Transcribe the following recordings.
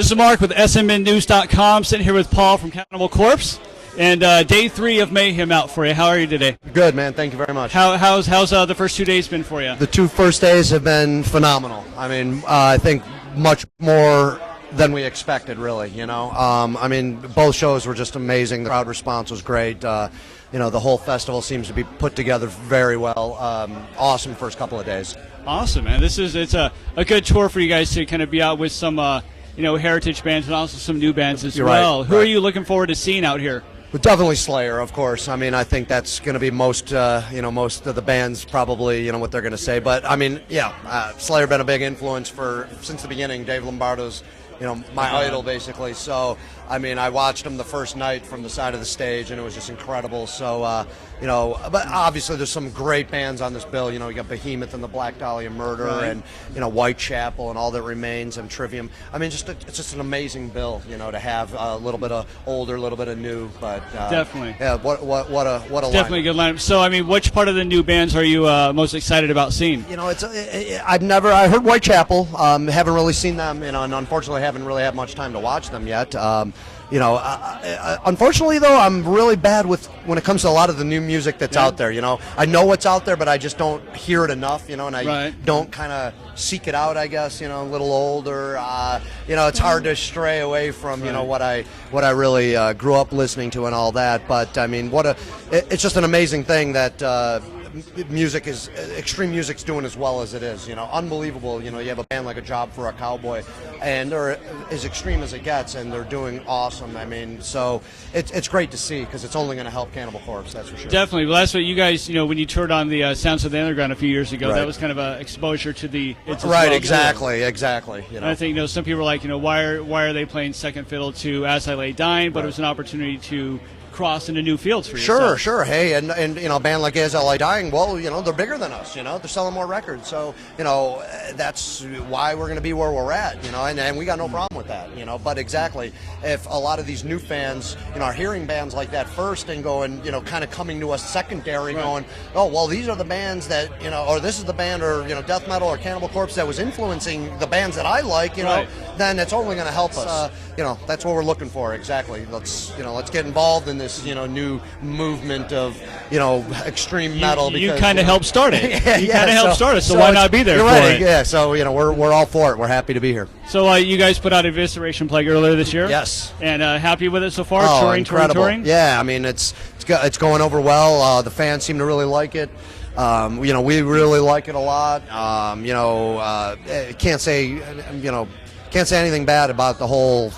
This is Mark with SMNnews.com, sitting here with Paul from Cannibal Corpse, and day 3 of Mayhem out for you. How are you today? Good, man. Thank you very much. How's the first 2 days been for you? The 2 first days have been phenomenal. I mean, I think much more than we expected, really, you know. I mean, both shows were just amazing. The crowd response was great. You know, the whole festival seems to be put together very well. Awesome first couple of days. Awesome, man. It's a good tour for you guys to kind of be out with some heritage bands and also some new bands as well. Who are you looking forward to seeing out here? But definitely Slayer, of course. I mean, I think that's going to be most of the bands probably, what they're going to say. But I mean, yeah, Slayer been a big influence since the beginning. Dave Lombardo's, my idol basically. So I mean, I watched him the first night from the side of the stage, and it was just incredible. So but obviously there's some great bands on this bill. You got Behemoth and the Black Dahlia Murder, and Whitechapel and All That Remains and Trivium. I mean, it's just an amazing bill. To have a little bit of older, a little bit of new, but definitely. Yeah, what a lineup. Definitely a good lineup. So I mean, which part of the new bands are you most excited about seeing? I heard Whitechapel. Haven't really seen them, and unfortunately haven't really had much time to watch them yet. Unfortunately, though, I'm really bad when it comes to a lot of the new music that's out there. I know what's out there, but I just don't hear it enough. And I don't kind of seek it out. I guess a little older. It's hard to stray away from what I really grew up listening to and all that. But I mean, it's just an amazing thing that. Extreme music's doing as well as it is. Unbelievable. You have a band like A Job for a Cowboy, and they're as extreme as it gets, and they're doing awesome. I mean, so it's great to see because it's only going to help Cannibal Corpse, that's for sure. Definitely. Well, that's what you guys, when you toured on the Sounds of the Underground a few years ago, that was kind of an exposure to the exactly. And I think some people are like, why are they playing second fiddle to As I Lay Dying? But it was an opportunity to cross into new fields for yourself. Sure. Hey, and a band like As I Lay Dying, well, they're bigger than us. They're selling more records, so that's why we're going to be where we're at. And we got no problem with that. But exactly, if a lot of these new fans, are hearing bands like that first and going, kind of coming to us secondary, going, oh, well, these are the bands that or this is the band, or death metal or Cannibal Corpse that was influencing the bands that I like, then it's only going to help us. That's what we're looking for. Exactly. Let's get involved in this new movement of extreme metal. You kind of helped start it. You kind of helped start it, so why not be there for it? Yeah, so we're all for it. We're happy to be here. So you guys put out Evisceration Plague earlier this year. Yes. And happy with it so far? Oh, incredible. Yeah, I mean it's going over well. The fans seem to really like it. We really like it a lot. Can't say anything bad about the whole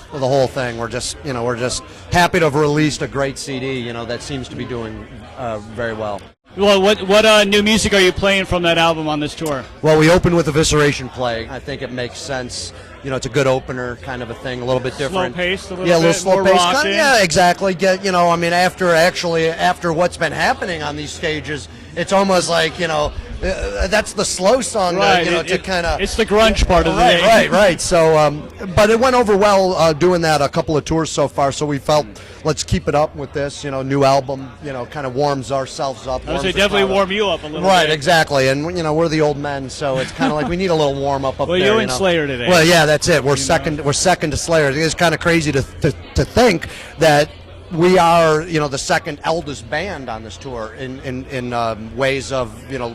thing. We're just happy to have released a great CD. That seems to be doing very well. Well, what new music are you playing from that album on this tour? Well, we opened with Evisceration Plague. I think it makes sense. It's a good opener, kind of a thing, a little bit different. Slow paced, a little little bit slow more paced. rocking. Yeah, exactly. I mean, after what's been happening on these stages, it's almost like that's the slow song, to kind of. It's the grunge part of the day. Right. So, but it went over well doing that a couple of tours so far. So we felt let's keep it up with this. New album. Kind of warms ourselves up. I would say definitely warm you up a little bit. Right, exactly. And we're the old men, so it's kind of like we need a little warm up there. Well, you and Slayer today. Well, yeah, that's it. We're second to Slayer. It's kind of crazy to think that we are, the second eldest band on this tour in ways of,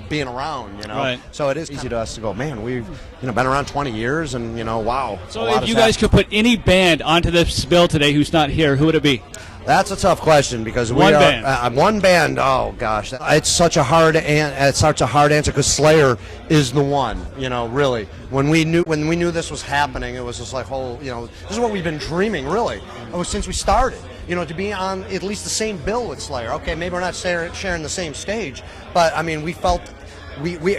being around, Right. So it is easy to us to go, man, we've, been around 20 years and, wow. So if you guys could put any band onto this bill today who's not here, who would it be? That's a tough question because one band. One band. Oh gosh, it's such a hard answer because Slayer is the one. Really. When we knew this was happening, it was just like, this is what we've been dreaming, really, since we started. To be on at least the same bill with Slayer. Okay, maybe we're not sharing the same stage, but I mean, we felt.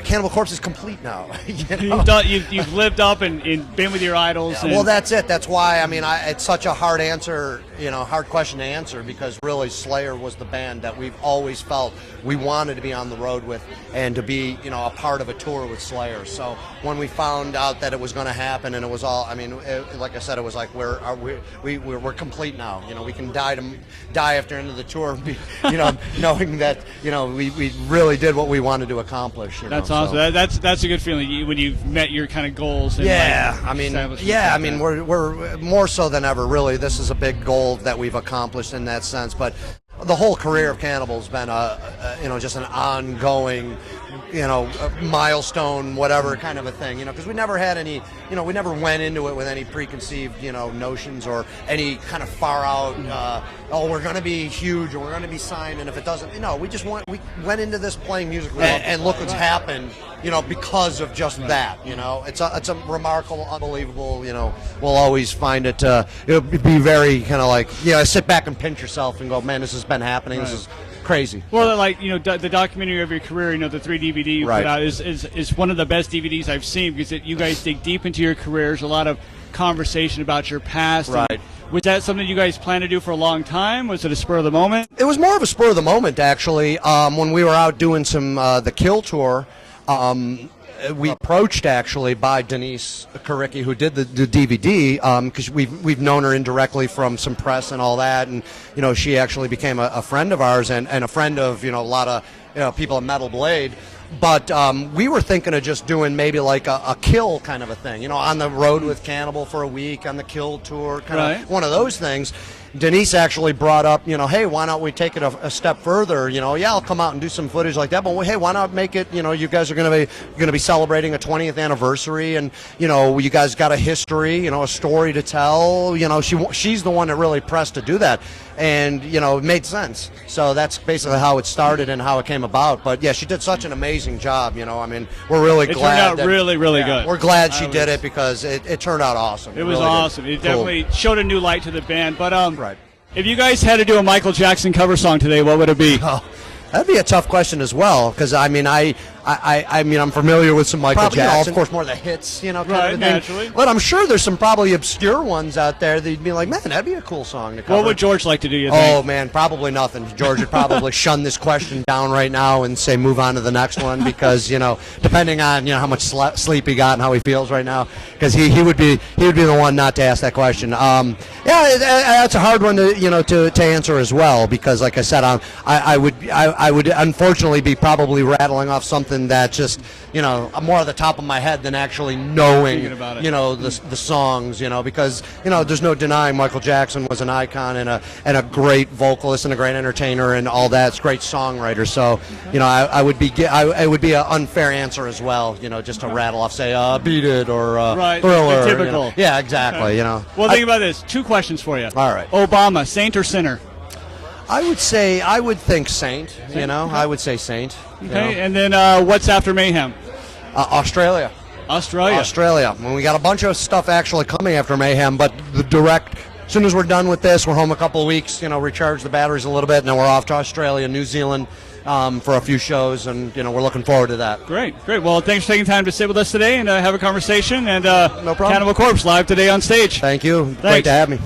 Cannibal Corpse is complete now. You've lived up and been with your idols. Yeah, well, that's it. That's why. I mean, it's such a hard answer. hard question to answer, because really Slayer was the band that we've always felt we wanted to be on the road with and to be, a part of a tour with Slayer. So when we found out that it was going to happen, and it was all, like I said, it was like we're complete now. We can die after the end of the tour, knowing that we really did what we wanted to accomplish. That's awesome. So. That's a good feeling when you've met your kind of goals. And we're more so than ever. Really, this is a big goal that we've accomplished in that sense. But the whole career of Cannibal has been just an ongoing, milestone, whatever kind of a thing, because we never had any, we never went into it with any preconceived, notions or any kind of far out, we're going to be huge or we're going to be signed, and if it doesn't, we went into this playing music and look what's happened, because of just that, it's a remarkable, unbelievable, we'll always find it, it'll be very kind of like, sit back and pinch yourself and go, man, this has been happening, This is crazy. Well, the documentary of your career, the 3 DVD you put out is one of the best DVDs I've seen, because you guys dig deep into your careers, a lot of conversation about your past. Right. Was that something you guys planned to do for a long time? Was it a spur of the moment? It was more of a spur of the moment, actually. When we were out doing some the Kill tour, we approached actually by Denise Karicki, who did the DVD, because we've known her indirectly from some press and all that, and she actually became a friend of ours and a friend of a lot of people at Metal Blade. But we were thinking of just doing maybe like a Kill kind of a thing, on the road with Cannibal for a week on the Kill tour, kind of one of those things. Denise actually brought up, hey, why don't we take it a step further? I'll come out and do some footage like that, but hey, why not make it? You guys are going to be celebrating a 20th anniversary, and you guys got a history, a story to tell. She's the one that really pressed to do that, and it made sense. So that's basically how it started and how it came about. But yeah, she did such an amazing job. We're really glad. It turned out really good. We're glad she did it, because it turned out awesome. It was really awesome. It definitely showed a new light to the band. But right. If you guys had to do a Michael Jackson cover song today, what would it be? Oh, that'd be a tough question as well, because I'm familiar with some Michael Jackson. Of course, more the hits, kind of thing. Naturally. But I'm sure there's some probably obscure ones out there that you'd be like, man, that'd be a cool song to cover. What would George like to do, you think? Oh, man, probably nothing. George would probably shun this question down right now and say move on to the next one, because, depending on, how much sleep he got and how he feels right now, because he would be the one not to ask that question. That's a hard one to answer as well, because, like I said, I would unfortunately be probably rattling off something that just, more at the top of my head than actually knowing, the songs, because, there's no denying Michael Jackson was an icon and a great vocalist and a great entertainer and all that. It's a great songwriter. So, it would be an unfair answer as well, just to rattle off, say, Beat It or Thriller. Typical. Yeah, exactly, Well, think about this. 2 questions for you. All right. Obama, saint or sinner? I would think Saint, I would say Saint. Okay, and then what's after Mayhem? Australia. When we got a bunch of stuff actually coming after Mayhem, but the direct, as soon as we're done with this, we're home a couple of weeks, recharge the batteries a little bit, and then we're off to Australia, New Zealand, for a few shows, and we're looking forward to that. Great. Well, thanks for taking time to sit with us today and have a conversation, and no problem. Cannibal Corpse live today on stage. Thank you. Thanks. Great to have me.